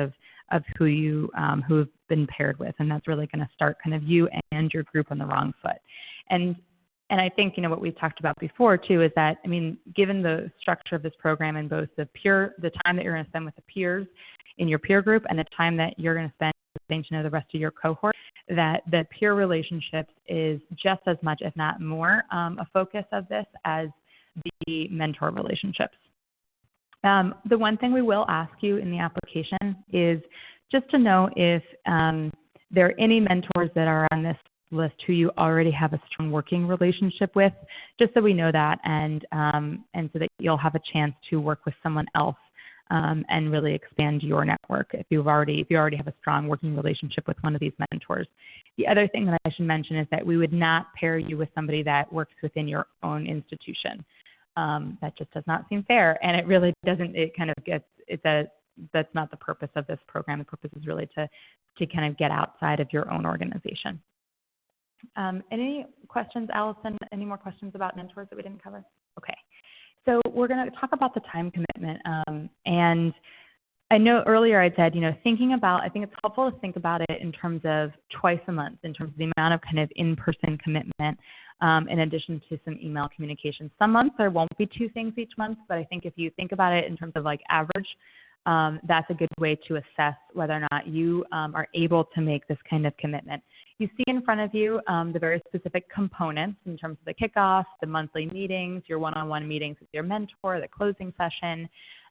of who have been paired with, and that's really going to start kind of you and your group on the wrong foot. And I think, what we've talked about before too is that, given the structure of this program and both the time that you're going to spend with the peers in your peer group and the time that you're going to spend getting to know the rest of your cohort, that the peer relationships is just as much, if not more, a focus of this as the mentor relationships. The one thing we will ask you in the application is just to know if there are any mentors that are on this list who you already have a strong working relationship with, just so we know that, and so that you'll have a chance to work with someone else and really expand your network if you already have a strong working relationship with one of these mentors. The other thing that I should mention is that we would not pair you with somebody that works within your own institution. That just does not seem fair, and it really doesn't. That's not the purpose of this program. The purpose is really to kind of get outside of your own organization. Any questions, Allison? Any more questions about mentors that we didn't cover? Okay. So we're going to talk about the time commitment. And I know earlier I said, thinking about, I think it's helpful to think about it in terms of twice a month, in terms of the amount of kind of in-person commitment, in addition to some email communication. Some months there won't be 2 things each month, but I think if you think about it in terms of like average, that's a good way to assess whether or not you are able to make this kind of commitment. You see in front of you the very specific components in terms of the kickoff, the monthly meetings, your one-on-one meetings with your mentor, the closing session,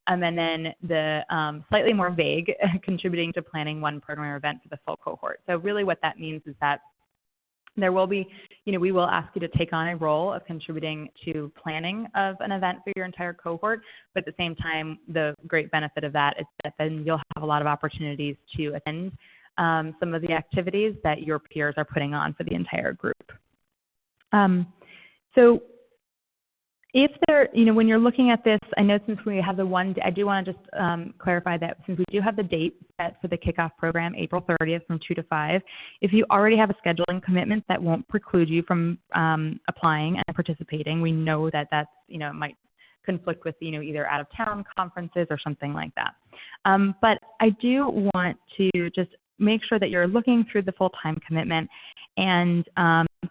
and then the slightly more vague contributing to planning one program or event for the full cohort. So really what that means is that there will be, we will ask you to take on a role of contributing to planning of an event for your entire cohort, but at the same time, the great benefit of that is that then you'll have a lot of opportunities to attend some of the activities that your peers are putting on for the entire group. So if there, when you're looking at this, I know since we have the one, I do want to just clarify that since we do have the date set for the kickoff program, April 30th from 2 to 5, if you already have a scheduling commitment, that won't preclude you from applying and participating. We know that that's, it might conflict with, either out of town conferences or something like that. But I do want to just make sure that you're looking through the full-time commitment and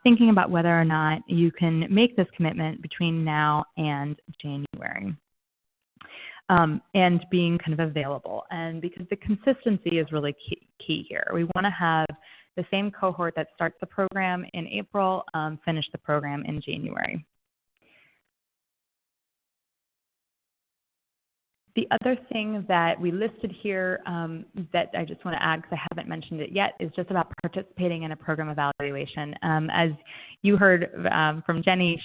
thinking about whether or not you can make this commitment between now and January, and being kind of available. And because the consistency is really key here. We want to have the same cohort that starts the program in April finish the program in January. The other thing that we listed here that I just want to add because I haven't mentioned it yet is just about participating in a program evaluation. As you heard from Jenny,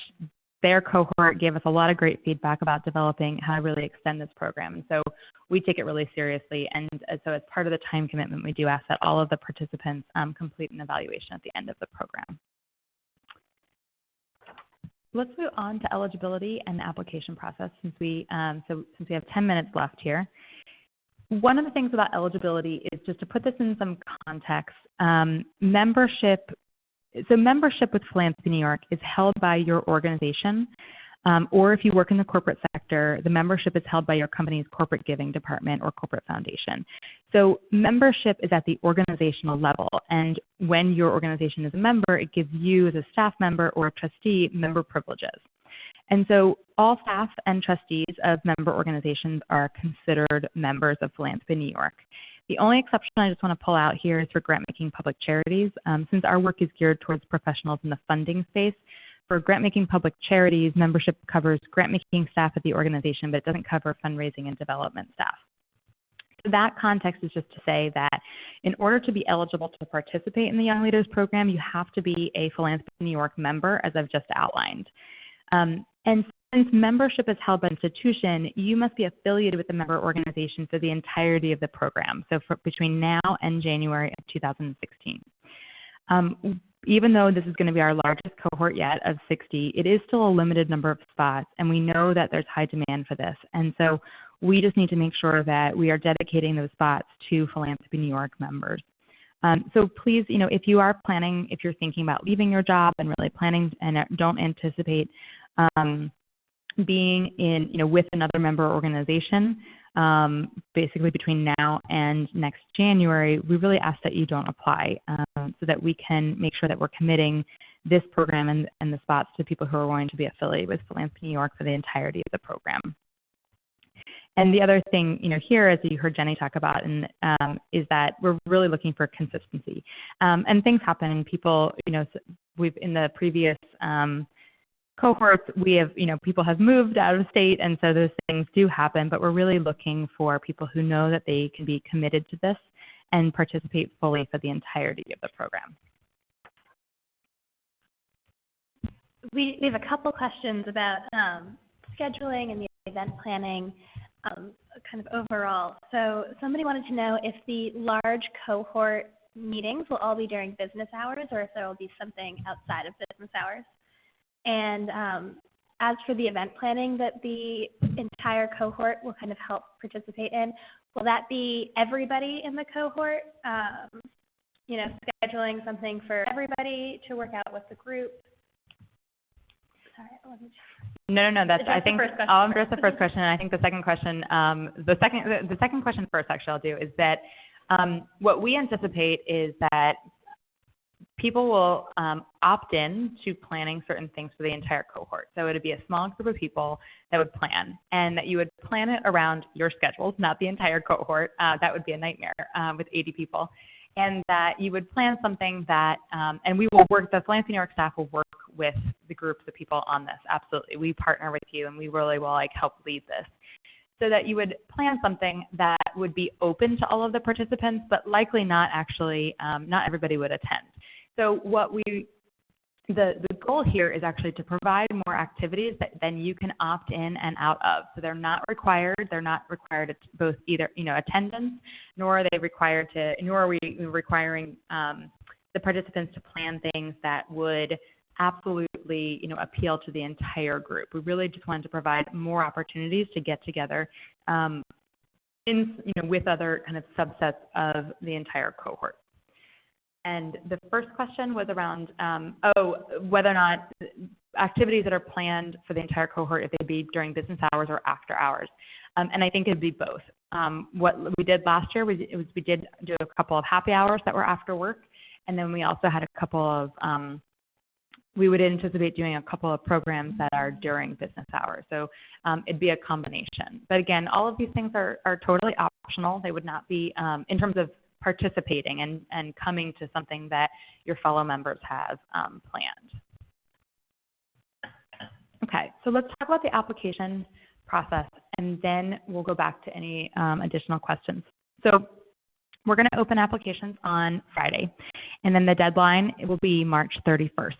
their cohort gave us a lot of great feedback about developing how to really extend this program. And so we take it really seriously. And so as part of the time commitment, we do ask that all of the participants complete an evaluation at the end of the program. Let's move on to eligibility and the application process since we have 10 minutes left here. One of the things about eligibility is just to put this in some context. Membership with Philanthropy New York is held by your organization, or if you work in the corporate sector, the membership is held by your company's corporate giving department or corporate foundation. So membership is at the organizational level, and when your organization is a member, it gives you as a staff member or a trustee member privileges. And so all staff and trustees of member organizations are considered members of Philanthropy New York. The only exception I just want to pull out here is for grant-making public charities. Since our work is geared towards professionals in the funding space, for grant-making public charities, membership covers grant-making staff at the organization, but it doesn't cover fundraising and development staff. So that context is just to say that in order to be eligible to participate in the Young Leaders Program, you have to be a Philanthropy New York member, as I've just outlined. And since membership is held by institution, you must be affiliated with the member organization for the entirety of the program, so between now and January of 2016. Even though this is going to be our largest cohort yet of 60, it is still a limited number of spots, and we know that there's high demand for this. And so we just need to make sure that we are dedicating those spots to Philanthropy New York members. So please, if you are planning, if you're thinking about leaving your job and really planning and don't anticipate being in, with another member organization, basically between now and next January, we really ask that you don't apply so that we can make sure that we're committing this program and the spots to people who are going to be affiliated with Philanthropy New York for the entirety of the program. And the other thing, here, as you heard Jenny talk about, is that we're really looking for consistency. And things happen. People, we've in the previous cohorts, we have, people have moved out of state, and so those things do happen. But we're really looking for people who know that they can be committed to this and participate fully for the entirety of the program. We have a couple questions about scheduling and the event planning. Kind of overall. So somebody wanted to know if the large cohort meetings will all be during business hours or if there will be something outside of business hours. And as for the event planning that the entire cohort will kind of help participate in, will that be everybody in the cohort, scheduling something for everybody to work out with the group? Sorry, let me just... No. That's. I think I'll address the first question, and I think the second question. The second question first, actually, I'll do is that what we anticipate is that people will opt in to planning certain things for the entire cohort. So it would be a small group of people that would plan, and that you would plan it around your schedules, not the entire cohort. That would be a nightmare with 80 people. And that you would plan something that, and we will work, the Philanthropy New York staff will work with the groups of people on this. Absolutely. We partner with you, and we really will help lead this. So that you would plan something that would be open to all of the participants, but likely not actually, not everybody would attend. So the goal here is actually to provide more activities that then you can opt in and out of. So they're not required. They're not required both either attendance, nor are we requiring the participants to plan things that would absolutely appeal to the entire group. We really just wanted to provide more opportunities to get together with other kind of subsets of the entire cohort. And the first question was around, whether or not activities that are planned for the entire cohort, if they be during business hours or after hours. And I think it'd be both. What we did last year we did do a couple of happy hours that were after work, and then we also had a couple of, we would anticipate doing a couple of programs that are during business hours. So it'd be a combination. But again, all of these things are totally optional. They would not be, in terms of participating and coming to something that your fellow members have planned. Okay, so let's talk about the application process, and then we'll go back to any additional questions. So we're going to open applications on Friday, and then the deadline will be March 31st.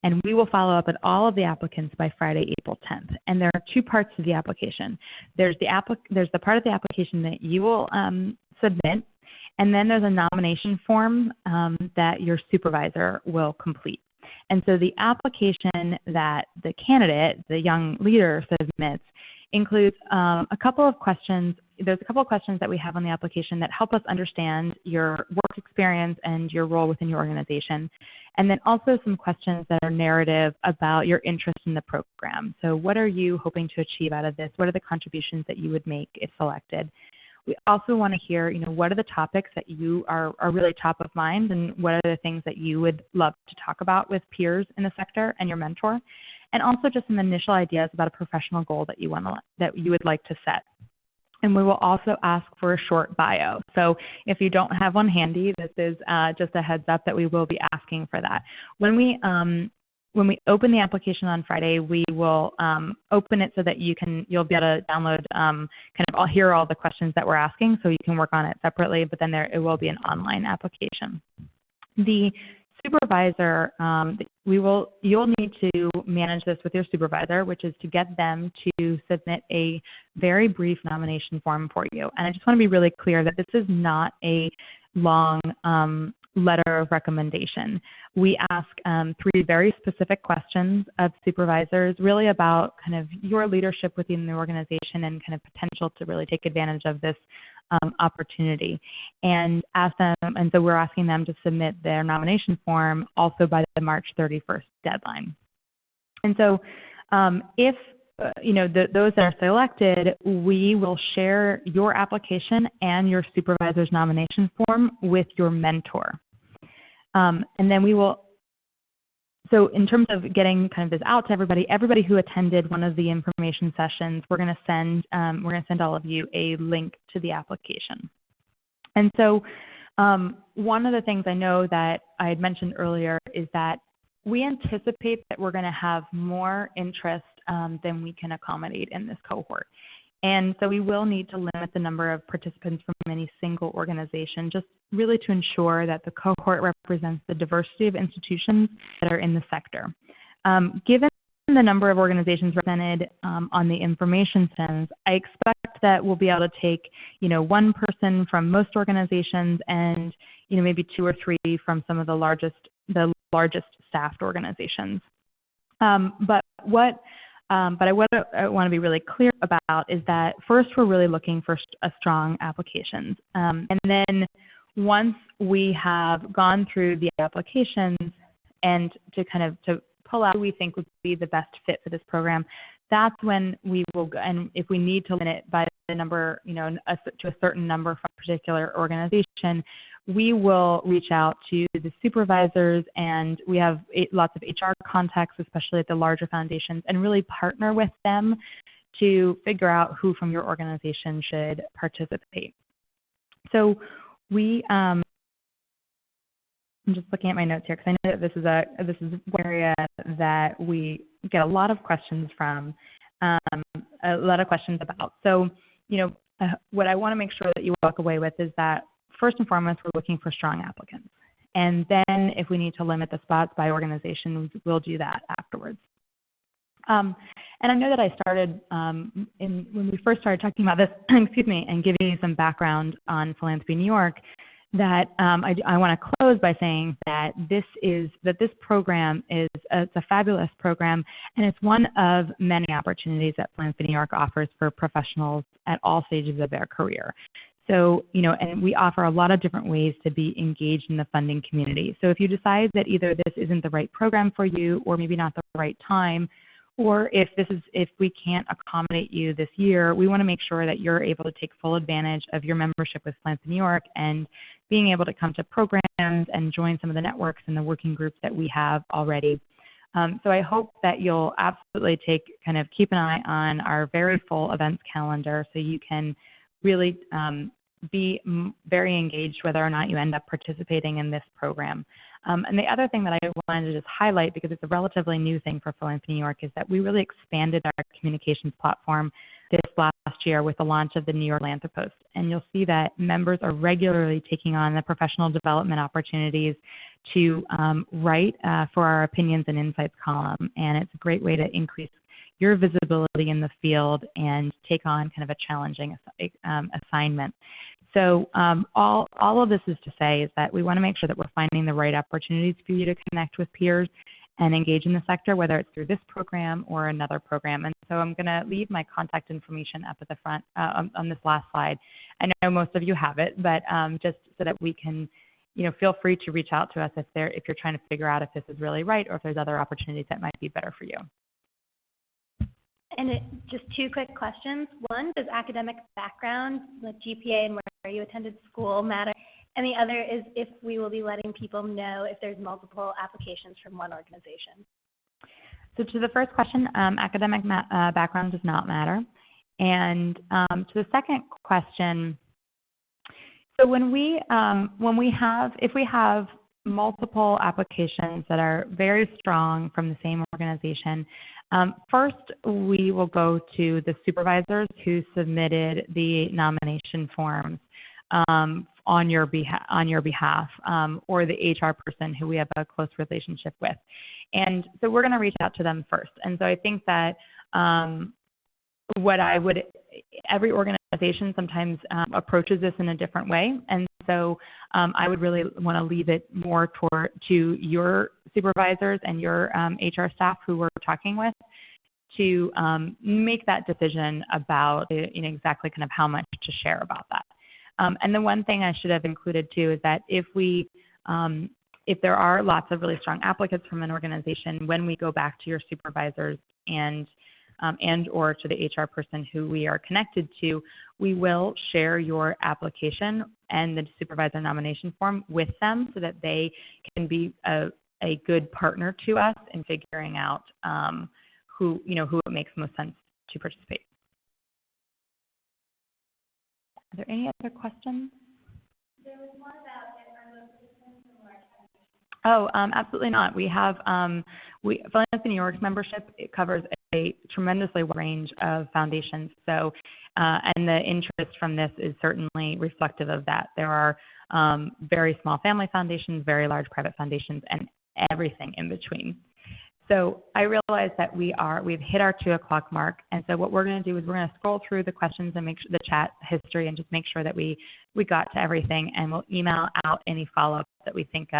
And we will follow up with all of the applicants by Friday, April 10th. And there are two parts to the application. There's the part of the application that you will submit, and then there's a nomination form that your supervisor will complete. And so the application that the candidate, the young leader, submits includes a couple of questions. There's a couple of questions that we have on the application that help us understand your work experience and your role within your organization. And then also some questions that are narrative about your interest in the program. So what are you hoping to achieve out of this? What are the contributions that you would make if selected? We also want to hear, what are the topics that you are really top of mind, and what are the things that you would love to talk about with peers in the sector and your mentor, and also just some initial ideas about a professional goal that you would like to set. And we will also ask for a short bio. So if you don't have one handy, this is just a heads up that we will be asking for that. When we open the application on Friday, we will open it so that you'll be able to download I'll hear all the questions that we're asking, so you can work on it separately. But then it will be an online application. The supervisor, you'll need to manage this with your supervisor, which is to get them to submit a very brief nomination form for you. And I just want to be really clear that this is not a long letter of recommendation. We ask 3 very specific questions of supervisors, really about kind of your leadership within the organization and kind of potential to really take advantage of this opportunity, and so we're asking them to submit their nomination form also by the March 31st deadline. And so if those that are selected, we will share your application and your supervisor's nomination form with your mentor. And then we will, so in terms of getting kind of this out to everybody who attended one of the information sessions, we're going to send all of you a link to the application. And so one of the things I know that I had mentioned earlier is that we anticipate that we're going to have more interest than we can accommodate in this cohort. And so we will need to limit the number of participants from any single organization, just really to ensure that the cohort represents the diversity of institutions that are in the sector. Given the number of organizations represented on the information sessions, I expect that we'll be able to take, one person from most organizations and, maybe 2 or 3 from some of the largest staffed organizations. But what I want to be really clear about is that first we're really looking for a strong applications. And then once we have gone through the applications and to pull out who we think would be the best fit for this program, that's when we will go, and if we need to limit it by the number, to a certain number from a particular organization, we will reach out to the supervisors, and we have lots of HR contacts, especially at the larger foundations, and really partner with them to figure out who from your organization should participate. So I'm just looking at my notes here because I know that this is one area that we get a lot of questions from, a lot of questions about. So, what I want to make sure that you walk away with is that first and foremost, we're looking for strong applicants. And then if we need to limit the spots by organization, we'll do that afterwards. And I know that I started, when we first started talking about this, excuse me, and giving you some background on Philanthropy New York, that I want to close by saying that this program it's a fabulous program, and it's one of many opportunities that Philanthropy New York offers for professionals at all stages of their career. So, and we offer a lot of different ways to be engaged in the funding community. So if you decide that either this isn't the right program for you, or maybe not the right time, or if we can't accommodate you this year, we want to make sure that you're able to take full advantage of your membership with Philanthropy New York and being able to come to programs and join some of the networks and the working groups that we have already. So I hope that you'll absolutely keep an eye on our very full events calendar so you can really be very engaged whether or not you end up participating in this program. And the other thing that I wanted to just highlight, because it's a relatively new thing for Philanthropy New York, is that we really expanded our communications platform this last year with the launch of the New York Philanthropist. And you'll see that members are regularly taking on the professional development opportunities to write for our Opinions and Insights column. And it's a great way to increase your visibility in the field and take on kind of a challenging assignment. So all of this is to say is that we want to make sure that we're finding the right opportunities for you to connect with peers and engage in the sector, whether it's through this program or another program. And so I'm going to leave my contact information up at the front on this last slide. I know most of you have it, but just so that we can, feel free to reach out to us if you're trying to figure out if this is really right or if there's other opportunities that might be better for you. And just two quick questions. One, does academic background, like GPA and where you attended school, matter? And the other is if we will be letting people know if there's multiple applications from one organization. So to the first question, academic background does not matter. And to the second question, so if we have multiple applications that are very strong from the same organization, first we will go to the supervisors who submitted the nomination forms on your behalf, or the HR person who we have a close relationship with. And so we're going to reach out to them first. And so I think that every organization sometimes approaches this in a different way. And so I would really want to leave it more to your supervisors and your HR staff who we're talking with to make that decision about exactly kind of how much to share about that. And the one thing I should have included too is that if there are lots of really strong applicants from an organization, when we go back to your supervisors and or to the HR person who we are connected to, we will share your application and the supervisor nomination form with them so that they can be a good partner to us in figuring out who it makes most sense to participate. Are there any other questions? There was one about are those participants in large foundations? Oh, absolutely not. We have Philanthropy New York's membership. It covers a tremendously wide range of foundations. So, and the interest from this is certainly reflective of that. There are very small family foundations, very large private foundations, and everything in between. So I realize that we've hit our 2 o'clock mark, and so what we're going to do is we're going to scroll through the questions and make sure the chat history and just make sure that we got to everything, and we'll email out any follow-ups that we think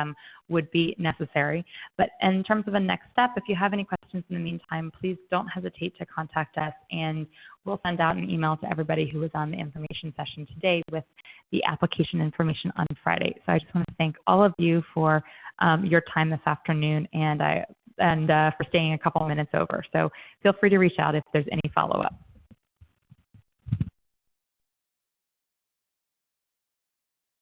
would be necessary. But in terms of a next step, if you have any questions in the meantime, please don't hesitate to contact us, and we'll send out an email to everybody who was on the information session today with the application information on Friday. So I just want to thank all of you for your time this afternoon and for staying a couple minutes over. So feel free to reach out if there's any follow-up.